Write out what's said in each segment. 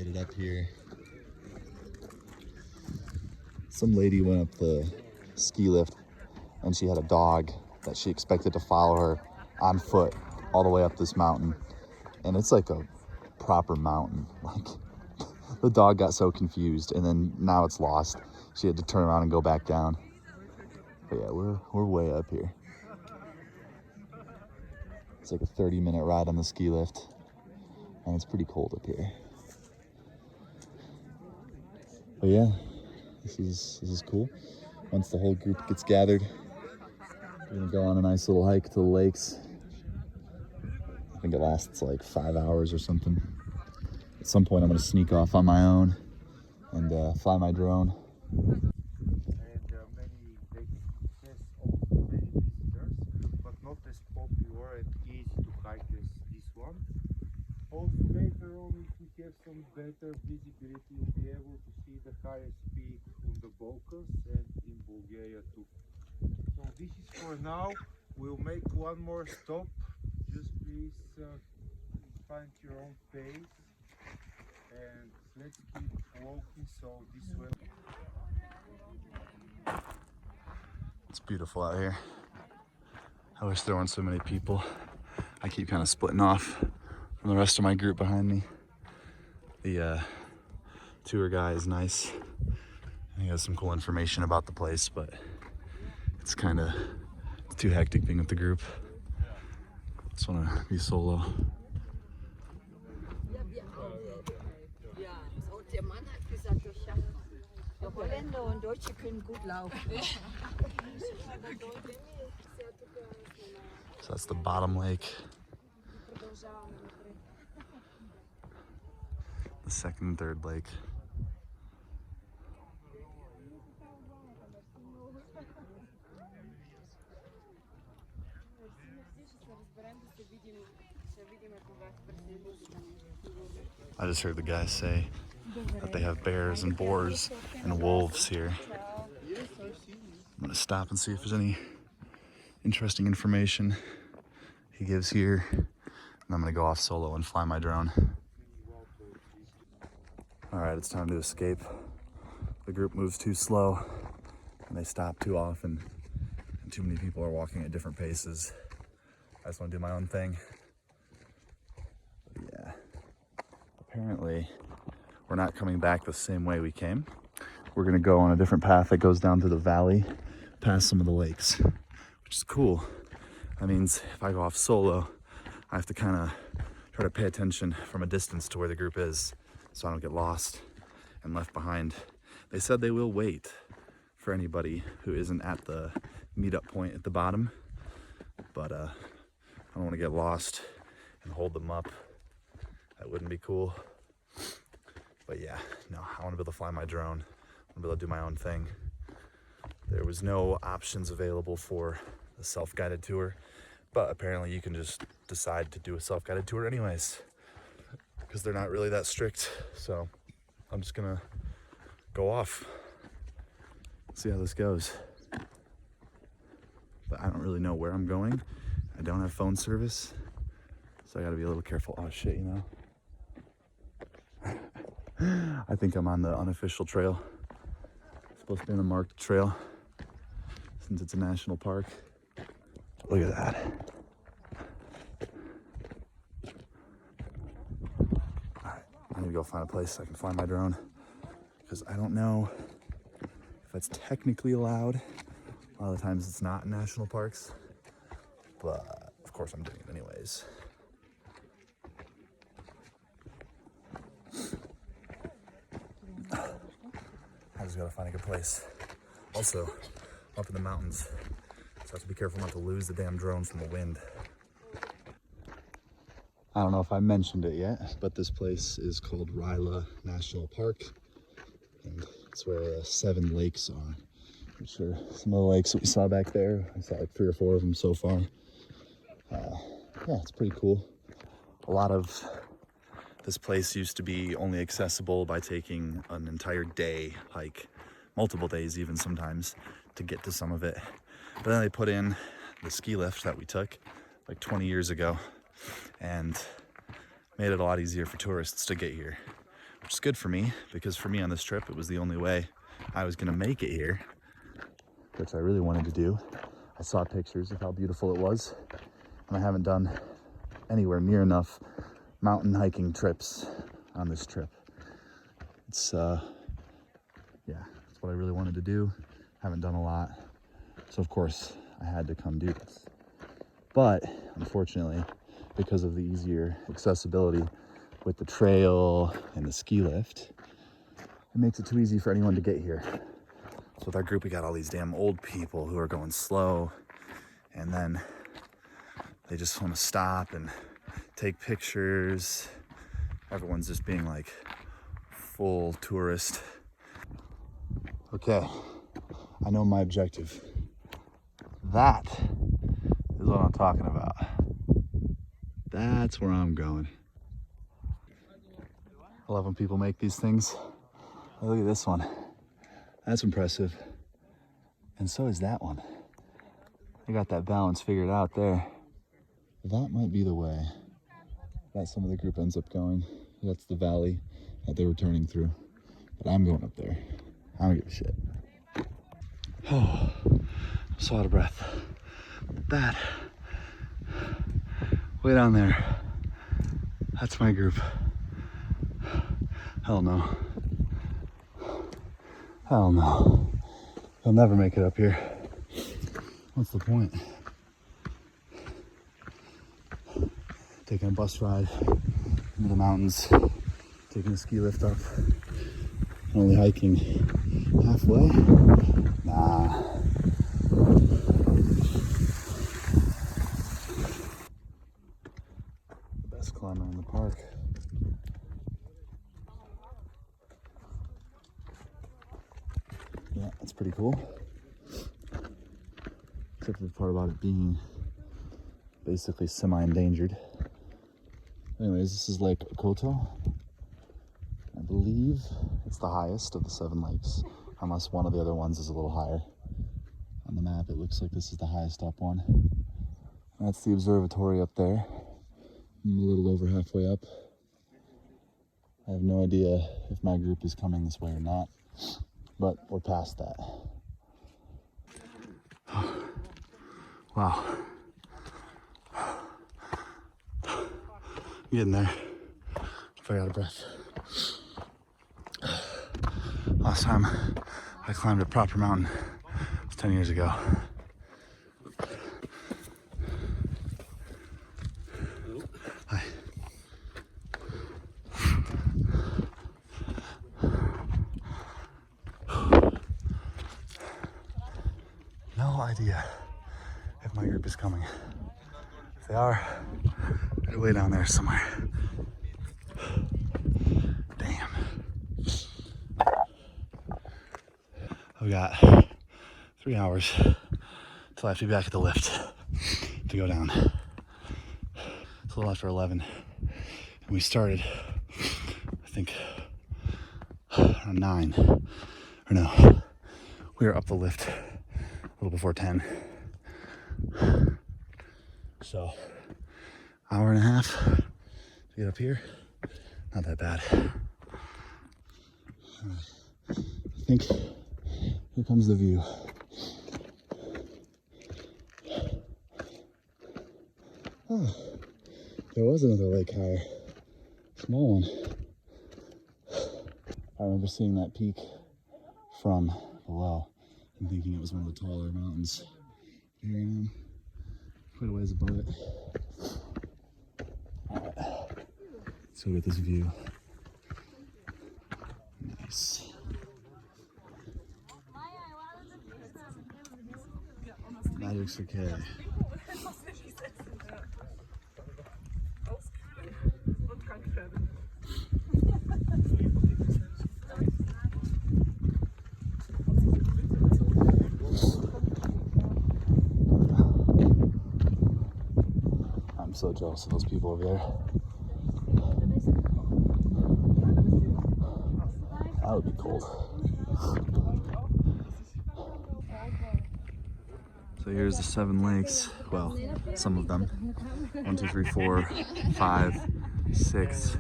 headed up here. Some lady went up the ski lift and she had a dog that she expected to follow her on foot all the way up this mountain. And it's like a proper mountain. Like, the dog got so confused and then now it's lost. She had to turn around and go back down. But yeah, we're way up here. It's like a 30-minute ride on the ski lift. And it's pretty cold up here. But yeah, this is cool. Once the whole group gets gathered, we're gonna go on a nice little hike to the lakes. I think it lasts like 5 hours or something. At some point I'm gonna sneak off on my own and fly my drone. And many has also many visitors, but not as popular and easy to hike as this one. Also later on, if we have some better visibility, you'll be able to see the highest peak on the Balkans and in Bulgaria too. So this is for now. We'll make one more stop. Just please find your own pace and let's keep walking. So this way. It's beautiful out here. I wish there weren't so many people. I keep kind of splitting off from the rest of my group behind me. The tour guy is nice. He has some cool information about the place, but it's kind of too hectic being with the group. Just want to be solo. Holländer und Deutsche können gut laufen. So that's the bottom lake. The second and third lake. I just heard the guy say that they have bears and boars and wolves here. I'm gonna stop and see if there's any interesting information he gives here. And I'm gonna go off solo and fly my drone. All right, it's time to escape. The group moves too slow and they stop too often. And too many people are walking at different paces. I just wanna do my own thing. But yeah, apparently we're not coming back the same way we came. We're gonna go on a different path that goes down through the valley, past some of the lakes, which is cool. That means if I go off solo, I have to kind of try to pay attention from a distance to where the group is so I don't get lost and left behind. They said they will wait for anybody who isn't at the meetup point at the bottom, but I don't want to get lost and hold them up. That wouldn't be cool. But yeah, no, I want to be able to fly my drone. I want to be able to do my own thing. There was no options available for a self-guided tour, but apparently you can just decide to do a self-guided tour anyways, because they're not really that strict. So I'm just gonna go off, see how this goes. But I don't really know where I'm going. I don't have phone service, so I gotta be a little careful. Oh shit, you know. I think I'm on the unofficial trail. It's supposed to be on the marked trail since it's a national park. Look at that. All right, I need to go find a place so I can fly my drone because I don't know if that's technically allowed. A lot of the times it's not in national parks, but of course I'm doing it anyways. I just gotta find a good place. Also, up in the mountains, so I have to be careful not to lose the damn drone from the wind. I don't know if I mentioned it yet, but this place is called Rila National Park, and it's where 7 lakes are, which are some of the lakes that we saw back there. I saw like 3 or 4 of them so far. Yeah, it's pretty cool. A lot of this place used to be only accessible by taking an entire day hike, multiple days even sometimes, to get to some of it. But then they put in the ski lift that we took like 20 years ago and made it a lot easier for tourists to get here, which is good for me because for me on this trip, it was the only way I was gonna make it here, which I really wanted to do. I saw pictures of how beautiful it was, and I haven't done anywhere near enough mountain hiking trips on this trip. It's, yeah, it's what I really wanted to do. Haven't done a lot. So of course I had to come do this. But unfortunately, because of the easier accessibility with the trail and the ski lift, it makes it too easy for anyone to get here. So with our group, we got all these damn old people who are going slow, and then they just want to stop and take pictures. Everyone's just being like full tourist. Okay, I know my objective. That is what I'm talking about. That's where I'm going. I love when people make these things. Oh, look at this one. That's impressive. And so is that one. I got that balance figured out there. That might be the way that some of the group ends up going. That's the valley that they were turning through. But I'm going up there. I don't give a shit. Oh, I'm so out of breath. That, way down there, that's my group. Hell no. Hell no. They'll never make it up here. What's the point? Taking a bus ride into the mountains, taking a ski lift up, only hiking halfway? Nah. The best climber in the park. Yeah, that's pretty cool. Except for the part about it being basically semi-endangered. Anyways, this is Lake Okoto. I believe it's the highest of the 7 lakes, unless one of the other ones is a little higher. On the map, it looks like this is the highest up one. That's the observatory up there. I'm a little over halfway up. I have no idea if my group is coming this way or not, but we're past that. Wow. Getting there. Very out of breath. Last time I climbed a proper mountain was 10 years ago. Hi. No idea if my group is coming. If they are, they're way down there somewhere. Damn. I've got 3 hours till I have to be back at the lift to go down. It's a little after 11. And we started, I think, around 9. Or no, we were up the lift a little before 10. So, hour and a half to get up here. Not that bad. I think here comes the view. Oh, there was another lake higher. Small one. I remember seeing that peak from below and thinking it was one of the taller mountains. Here I am, quite a ways above it. Alright, let's go get this view. Nice. Magic's okay. I'm so jealous of those people over there. That would be cold. So here's the 7 lakes. Well, some of them. 1, 2, 3, 4, 5, 6.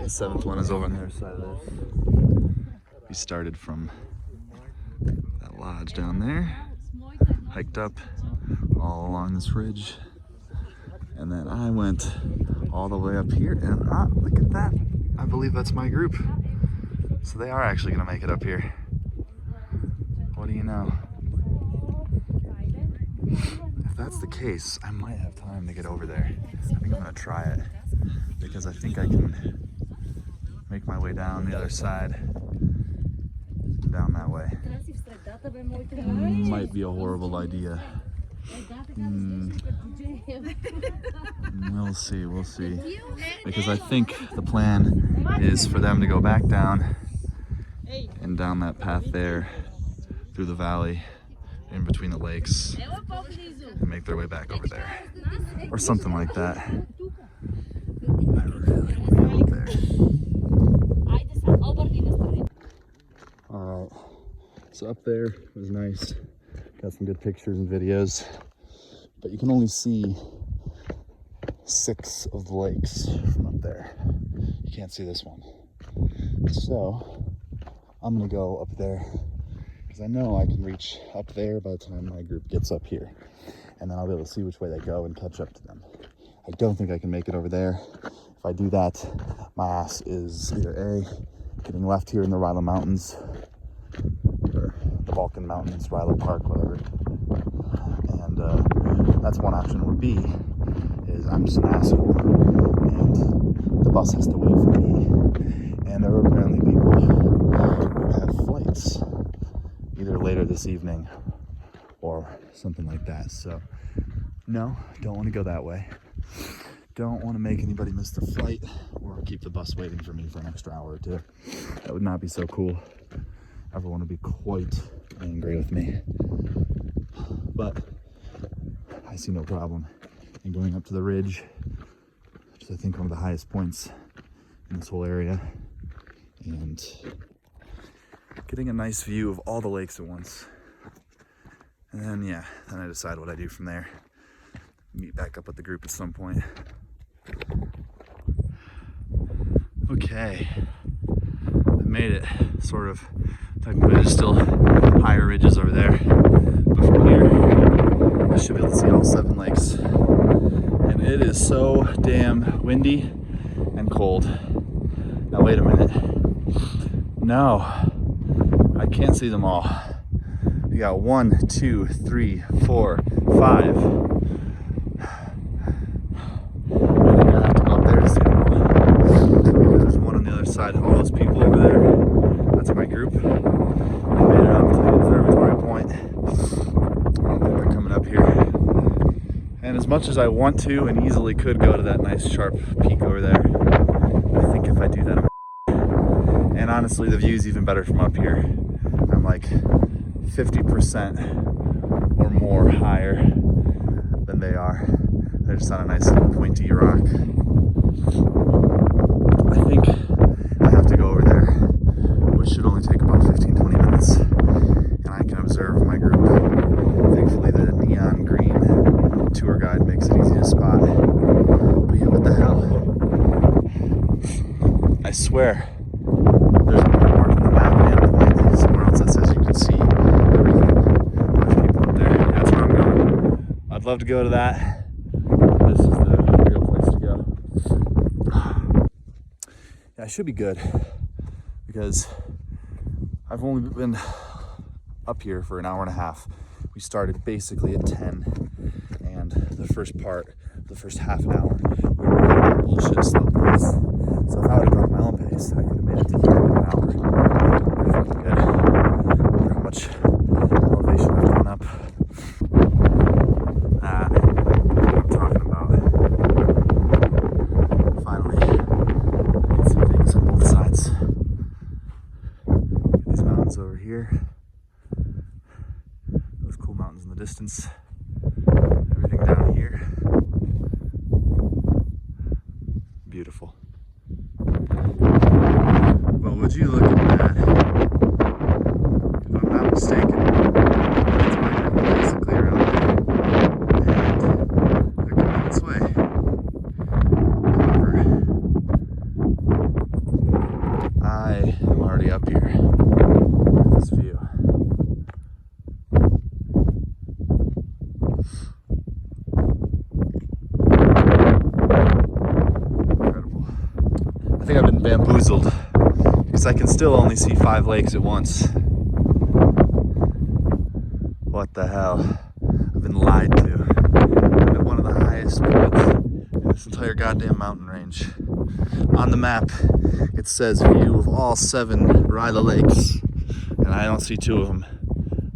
The 7th one is over on the other side of this. We started from that lodge down there, hiked up all along this ridge, and then I went all the way up here, and look at that. I believe that's my group. So they are actually gonna make it up here. What do you know? If that's the case, I might have time to get over there. I think I'm gonna try it, because I think I can make my way down the other side, down that way. Might be a horrible idea. We'll see. Because I think the plan is for them to go back down and down that path there, through the valley, in between the lakes, and make their way back over there. Or something like that. I really want to go up there. Alright, so up there was nice. Got some good pictures and videos. But you can only see 6 of the lakes from up there. You can't see this one. So I'm gonna go up there, because I know I can reach up there by the time my group gets up here. And then I'll be able to see which way they go and catch up to them. I don't think I can make it over there. If I do that, my ass is either A, getting left here in the Rila Mountains, or the Balkan Mountains, Rila Park, whatever. And that's one option. Would be is I'm just an asshole and the bus has to wait for me. And there are apparently people who have flights either later this evening or something like that. So no, don't want to go that way. Don't want to make anybody miss the flight or keep the bus waiting for me for an extra hour or two. That would not be so cool. Everyone would be quite angry with me. But I see no problem in going up to the ridge, which is I think one of the highest points in this whole area, and getting a nice view of all the lakes at once. And then then I decide what I do from there. Meet back up with the group at some point. Okay, I made it, sort of. Technically there's still higher ridges over there, but from here I should be able to see all 7 lakes. And it is so damn windy and cold. Now wait a minute. No, I can't see them all. We got 1, 2, 3, 4, 5. There's one on the other side. All those people over there, that's my group. They made it up to the observatory point. They're coming up here. And as much as I want to and easily could go to that nice sharp peak over there, I think if I do that, and honestly the view's even better from up here. I'm like 50% or more higher than they are. They're just on a nice pointy rock. I think I have to go over there, which should only take about 15-20 minutes, and I can observe my group. Thankfully the neon green tour guide makes it easy to spot. But yeah, what the hell? I swear, there's a point marked on the map and a point somewhere else that says you can see everything. There's people up there. That's where I'm going. I'd love to go to that. This is the real place to go. Yeah, I should be good, because I've only been up here for an hour and a half. We started basically at 10, and the first half an hour, we were on a bullshit slow pace. So if I would have gone at my own pace, I could have made it to here in an hour. Pretty fucking good. Look how much elevation I've gone up. What I'm talking about. Finally, I can see things on both sides. These mountains over here. Those cool mountains in the distance. Everything down here. Beautiful. Well, would you look at that? If I'm not mistaken, that's my group basically around there. And they're coming this way. However, I am already up here. This view. Incredible. I think I've been bamboozled because I can still only see 5 lakes at once. What the hell? I've been lied to. I'm at one of the highest points in this entire goddamn mountain range. On the map, it says view of all 7 Rila lakes, and I don't see 2 of them.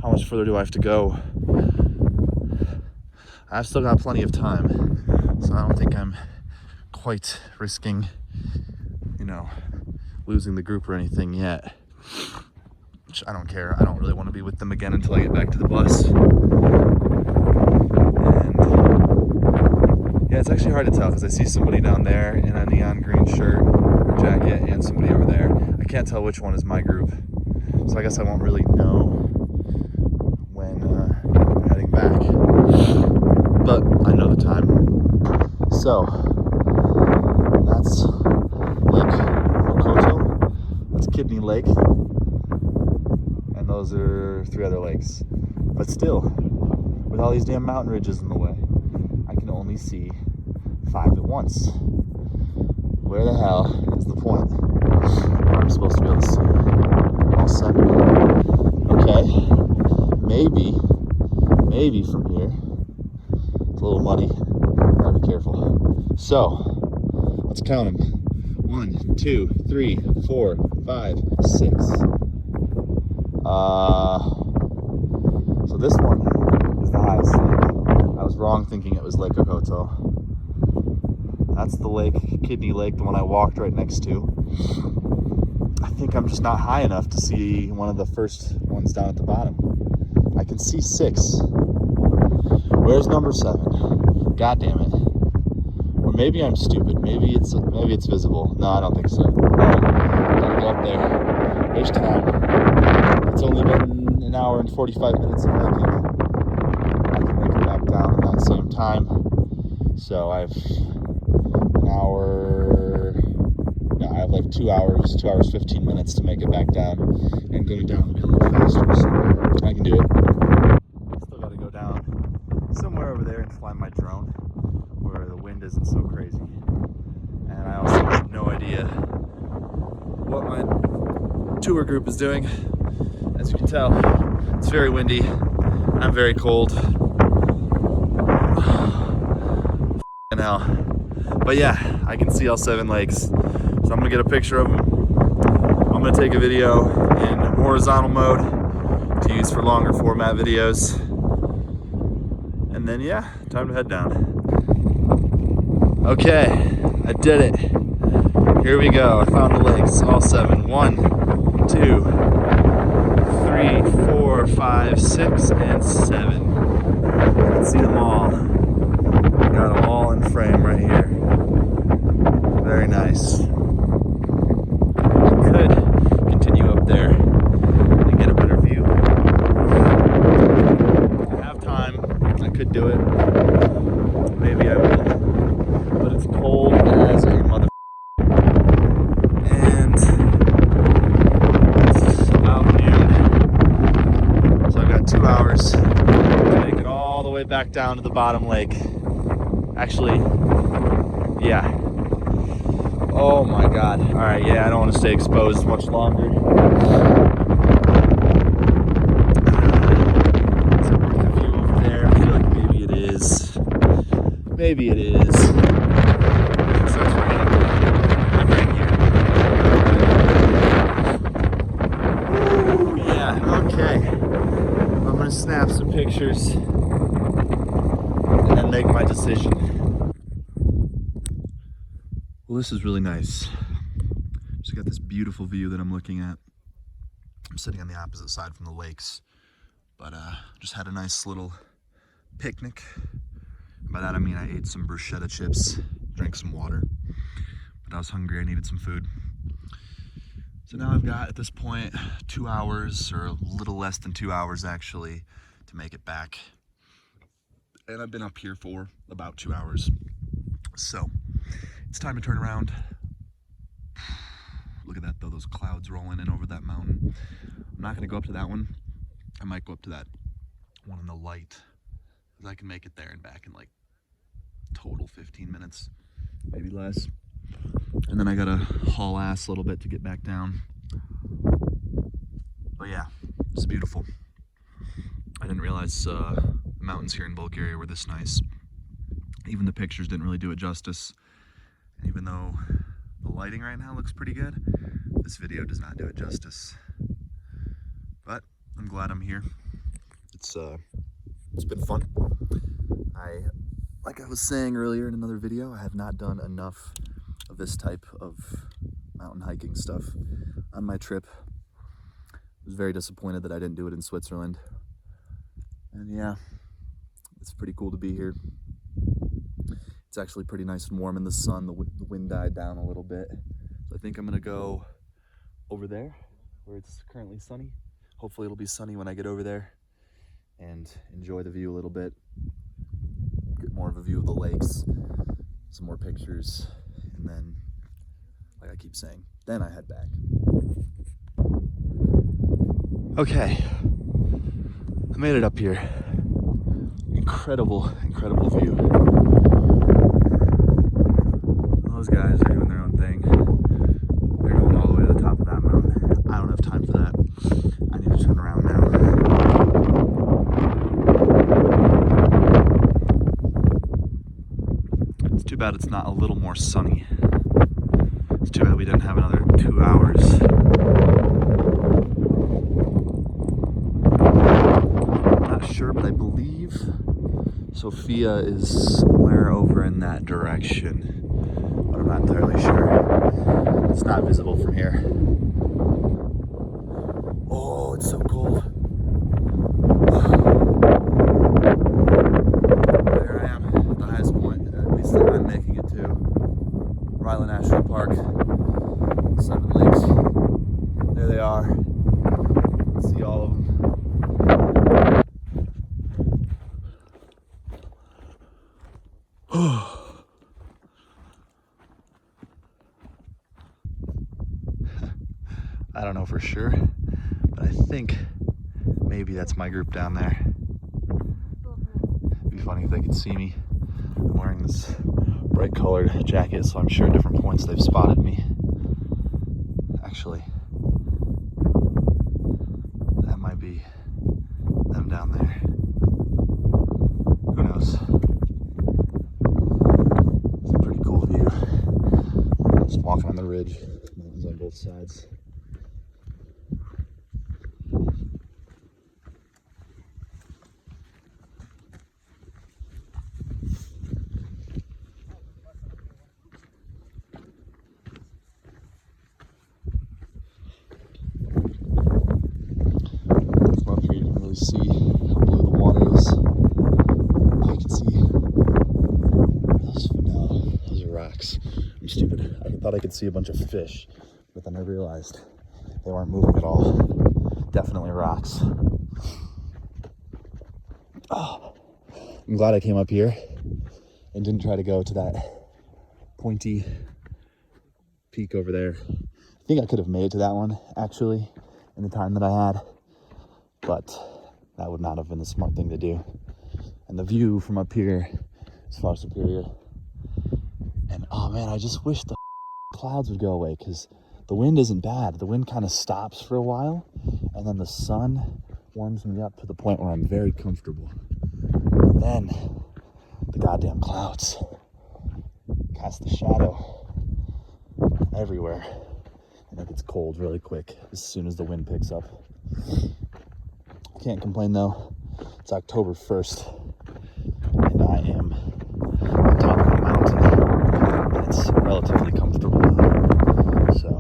How much further do I have to go? I've still got plenty of time, so I don't think I'm quite risking, you know, losing the group or anything yet. Which I don't care. I don't really want to be with them again until I get back to the bus. And yeah, it's actually hard to tell because I see somebody down there in a neon green shirt or jacket and somebody over there. I can't tell which one is my group. So I guess I won't really know when I'm heading back. But I know the time. So that's Lake Okoto. That's Kidney Lake. And those are 3 other lakes. But still, with all these damn mountain ridges in the way, I can only see 5 at once. Where the hell is the point? I'm supposed to be able to see all 7. Okay, maybe from here. It's a little muddy. Gotta be careful. So, let's count them. 1, 2, 3, 4, 5, 6. So this one is the highest lake. I was wrong thinking it was Lake Okoto. That's the lake, Kidney Lake, the one I walked right next to. I think I'm just not high enough to see one of the first ones down at the bottom. I can see 6. Where's number 7? God damn it. Or maybe I'm stupid. Maybe it's visible. No, I don't think so. Alright, gotta go up there. There's time. It's only been an hour and 45 minutes of hiking. I can make it back down in that same time. So I have like 2 hours, 2 hours, 15 minutes to make it back down. And going down will be a little faster, so I can do it. Still gotta go down somewhere over there and fly my drone where the wind isn't so crazy. And I also have no idea what my tour group is doing. As you can tell, it's very windy. I'm very cold. F***ing hell. But yeah, I can see all 7 lakes. So I'm gonna get a picture of them. I'm gonna take a video in horizontal mode to use for longer format videos. And then yeah, time to head down. Okay, I did it. Here we go. I found the lakes, all 7. 1, 2, 3, 4, 5, 6, and 7. You can see them all. Got them all in frame right here. Very nice. I could continue up there and get a better view. I have time. I could do it. Maybe I will. But it's cold as a mother. And it's about noon. So I've got 2 hours to make it all the way back down to the bottom lake. Actually, yeah. Oh my god. Alright, yeah, I don't want to stay exposed much longer. Is it worth the view over there? I feel like maybe it is. Maybe it is. So it's raining. Like right here. Ooh, yeah, okay. I'm gonna snap some pictures and then make my decision. Well, this is really nice. Just got this beautiful view that I'm looking at. I'm sitting on the opposite side from the lakes, but just had a nice little picnic. By that I mean I ate some bruschetta chips, drank some water, but I was hungry, I needed some food. So now I've got, at this point, 2 hours, or a little less than 2 hours actually, to make it back. And I've been up here for about 2 hours. So, it's time to turn around. Look at that though, those clouds rolling in over that mountain. I'm not gonna go up to that one. I might go up to that one in the light, because I can make it there and back in like total 15 minutes, maybe less. And then I gotta haul ass a little bit to get back down. But yeah, it's beautiful. I didn't realize the mountains here in Bulgaria were this nice. Even the pictures didn't really do it justice. And even though the lighting right now looks pretty good, this video does not do it justice. But I'm glad I'm here. It's been fun. Like I was saying earlier in another video, I have not done enough of this type of mountain hiking stuff on my trip. I was very disappointed that I didn't do it in Switzerland. And yeah, it's pretty cool to be here. It's actually pretty nice and warm in the sun. The wind died down a little bit. So I think I'm gonna go over there where it's currently sunny. Hopefully it'll be sunny when I get over there and enjoy the view a little bit. Get more of a view of the lakes, some more pictures, and then, like I keep saying, then I head back. Okay, I made it up here. Incredible, incredible view. Those guys are doing their own thing. They're going all the way to the top of that mountain. I don't have time for that. I need to turn around now. It's too bad it's not a little more sunny. It's too bad we didn't have another 2 hours. I'm not sure, but I believe Sofia is somewhere over in that direction. But I'm not entirely sure. It's not visible from here. Oh, it's so cold. There I am, at the highest point, at least that I'm making it to. Rila National Park, 7 lakes. There they are. See all of them. I don't know for sure, but I think maybe that's my group down there. It'd be funny if they could see me. I'm wearing this bright colored jacket, so I'm sure at different points they've spotted me. Actually, that might be them down there. Who knows? It's a pretty cool view. Just walking on the ridge, mountains on both sides. See how blue the water is. Oh, I can see those. No, those are rocks. I'm stupid. I thought I could see a bunch of fish, but then I realized they weren't moving at all. Definitely rocks. Oh, I'm glad I came up here and didn't try to go to that pointy peak over there. I think I could have made it to that one actually in the time that I had, but that would not have been the smart thing to do. And the view from up here is far superior. And oh man, I just wish the clouds would go away, because the wind isn't bad. The wind kind of stops for a while, and then the sun warms me up to the point where I'm very comfortable. But then the goddamn clouds cast the shadow everywhere, and it gets cold really quick as soon as the wind picks up. Can't complain though. It's October 1st and I am on top of a mountain, and it's relatively comfortable now. So,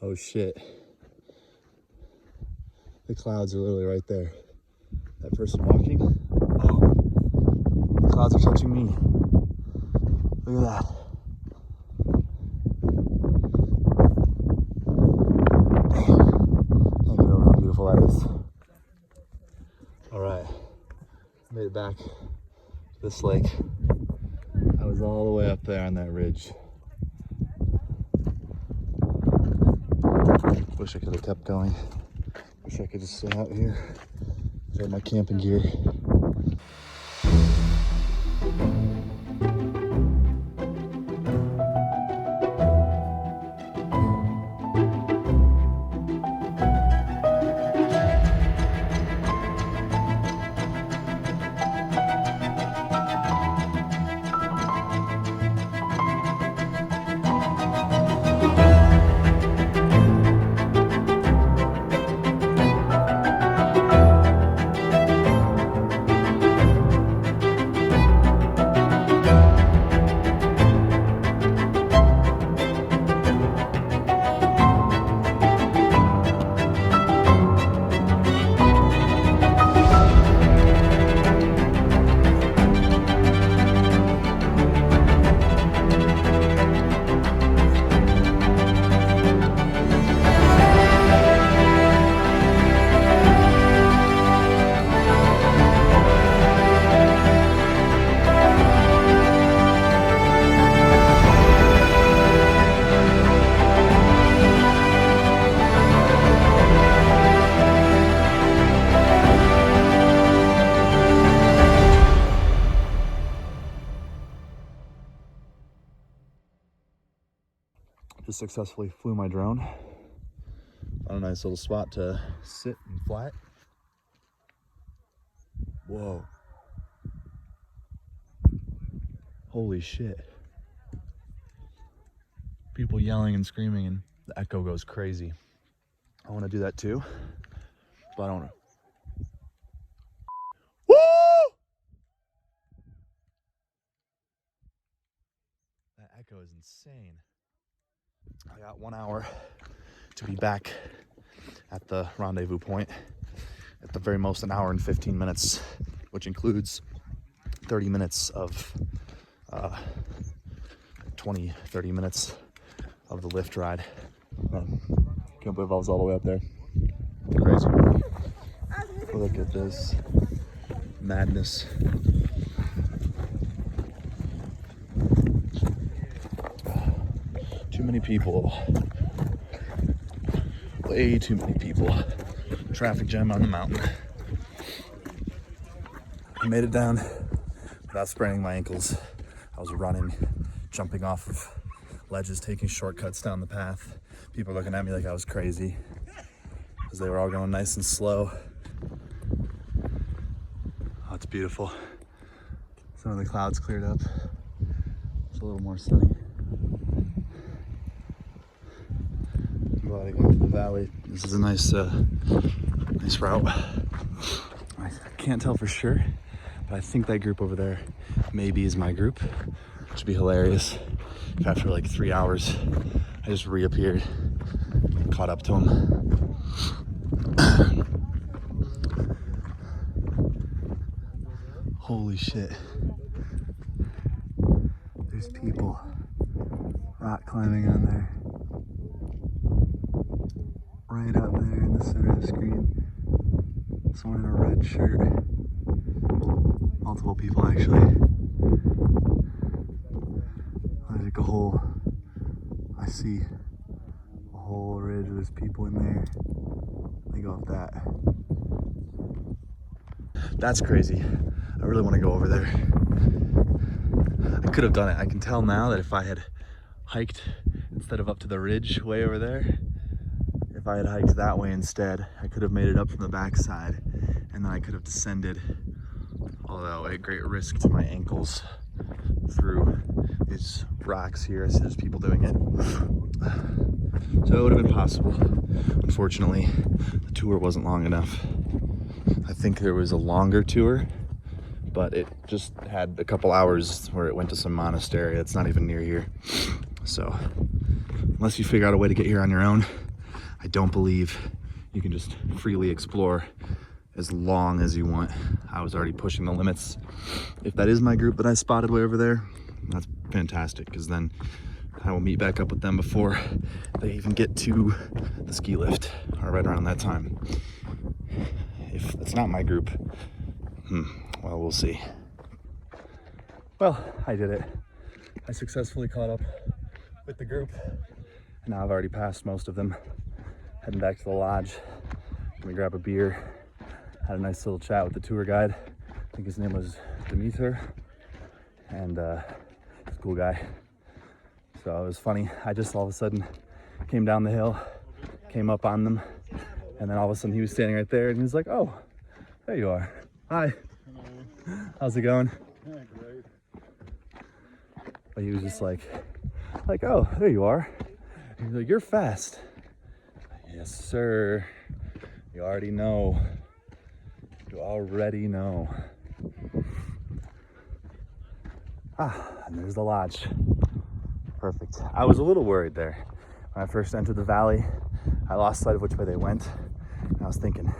oh shit, the clouds are literally right there. That person walking, oh, the clouds are touching me. Look at that. That is. All right, made it back to this lake. I was all the way up there on that ridge. wish I could have kept going. Wish I could just sit out here. I had my camping gear. Just successfully flew my drone on a nice little spot to sit and fly it. Whoa. Holy shit. People yelling and screaming and the echo goes crazy. I want to do that too, but I don't know. Woo! That echo is insane. I got 1 hour to be back at the rendezvous point. At the very most, an hour and 15 minutes, which includes 30 minutes of 30 minutes of the lift ride. Man, can't believe I was all the way up there. Crazy. Look at this madness. Too many people. Way too many people. Traffic jam on the mountain. I made it down without spraining my ankles. I was running, jumping off of ledges, taking shortcuts down the path. People looking at me like I was crazy because they were all going nice and slow. Oh, it's beautiful. Some of the clouds cleared up. It's a little more sunny. I'm glad I went to the valley. This is a nice route. I can't tell for sure, but I think that group over there maybe is my group, which would be hilarious if after like 3 hours I just reappeared, caught up to them. Holy shit. There's people rock climbing on there. Right up there in the center of the screen. Someone in a red shirt. Multiple people actually. There's like a whole, I see a whole ridge, there's people in there. Let me go up that. That's crazy. I really want to go over there. I could have done it. I can tell now that if I had hiked instead of up to the ridge way over there, if I had hiked that way instead, I could have made it up from the backside and then I could have descended, although at great risk to my ankles, through these rocks here. I see there's people doing it. So it would have been possible. Unfortunately, the tour wasn't long enough. I think there was a longer tour, but it just had a couple hours where it went to some monastery that's not even near here. So unless you figure out a way to get here on your own, I don't believe you can just freely explore as long as you want. I was already pushing the limits. If that is my group that I spotted way over there, that's fantastic, because then I will meet back up with them before they even get to the ski lift, or right around that time. If it's not my group, well, we'll see. Well, I did it. I successfully caught up with the group, and now I've already passed most of them. heading back to the lodge. Gonna grab a beer. Had a nice little chat with the tour guide. I think his name was Demeter, and he's a cool guy. So it was funny. I just all of a sudden came down the hill, came up on them, and then all of a sudden he was standing right there, and he was like, "Oh, there you are. Hi. Hello. How's it going?" Yeah, great. But he was just like, "Oh, there you are." And he's like, "You're fast." Yes, sir. You already know. You already know. And there's the lodge. Perfect. I was a little worried there. When I first entered the valley, I lost sight of which way they went. And I was thinking,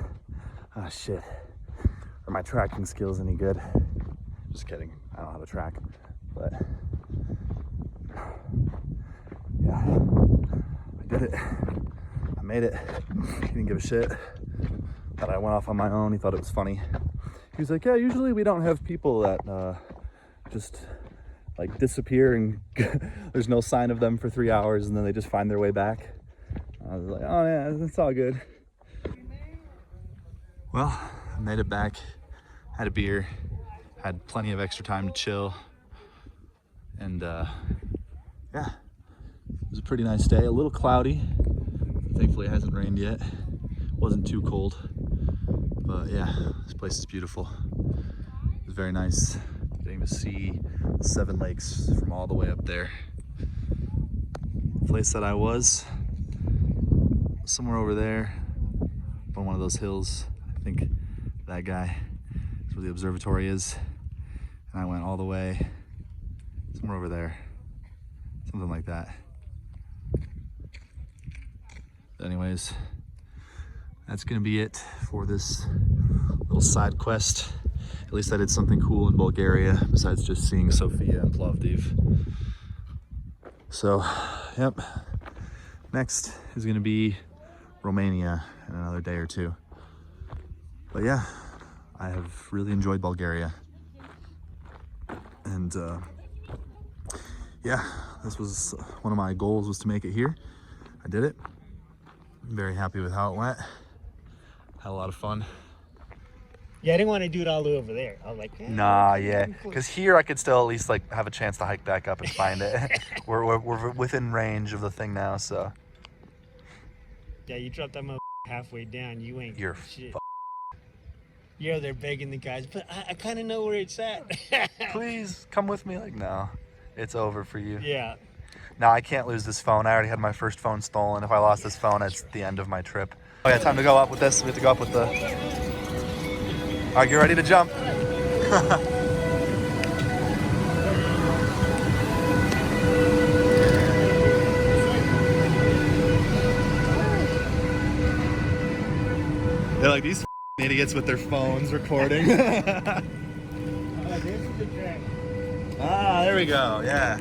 oh shit, are my tracking skills any good? Just kidding, I don't know how to track. But yeah, I did it. I made it. He didn't give a shit that I went off on my own. He thought it was funny. He was like, yeah, usually we don't have people that just like disappear and there's no sign of them for 3 hours and then they just find their way back. I was like, oh yeah, that's all good. Well, I made it back, had a beer, had plenty of extra time to chill, and yeah, it was a pretty nice day. A little cloudy. Thankfully it hasn't rained yet. Wasn't too cold, but yeah, this place is beautiful. It was very nice getting to see 7 lakes from all the way up there. The place that I was somewhere over there on one of those hills. I think that guy is where the observatory is, and I went all the way somewhere over there, something like that. Anyways, that's gonna be it for this little side quest. At least I did something cool in Bulgaria besides just seeing Sofia and Plovdiv. So, yep. Next is gonna be Romania in another day or two. But yeah, I have really enjoyed Bulgaria. And yeah, this was one of my goals, was to make it here. I did it. I'm very happy with how it went. Had a lot of fun. Yeah, I didn't want to do it all the way over there. I was like, Nah, yeah, because here I could still at least like have a chance to hike back up and find it. we're within range of the thing now, so. Yeah, you dropped that mother halfway down. You ain't. You're shit. You're there begging the guys, but I kind of know where it's at. Please come with me. Like, no, it's over for you. Yeah. No, I can't lose this phone. I already had my first phone stolen. If I lost this phone, it's the end of my trip. Oh yeah, time to go up with this. We have to go up with the... All right, get ready to jump. They're like, these idiots with their phones recording. This is the track. Ah, there we go, yeah.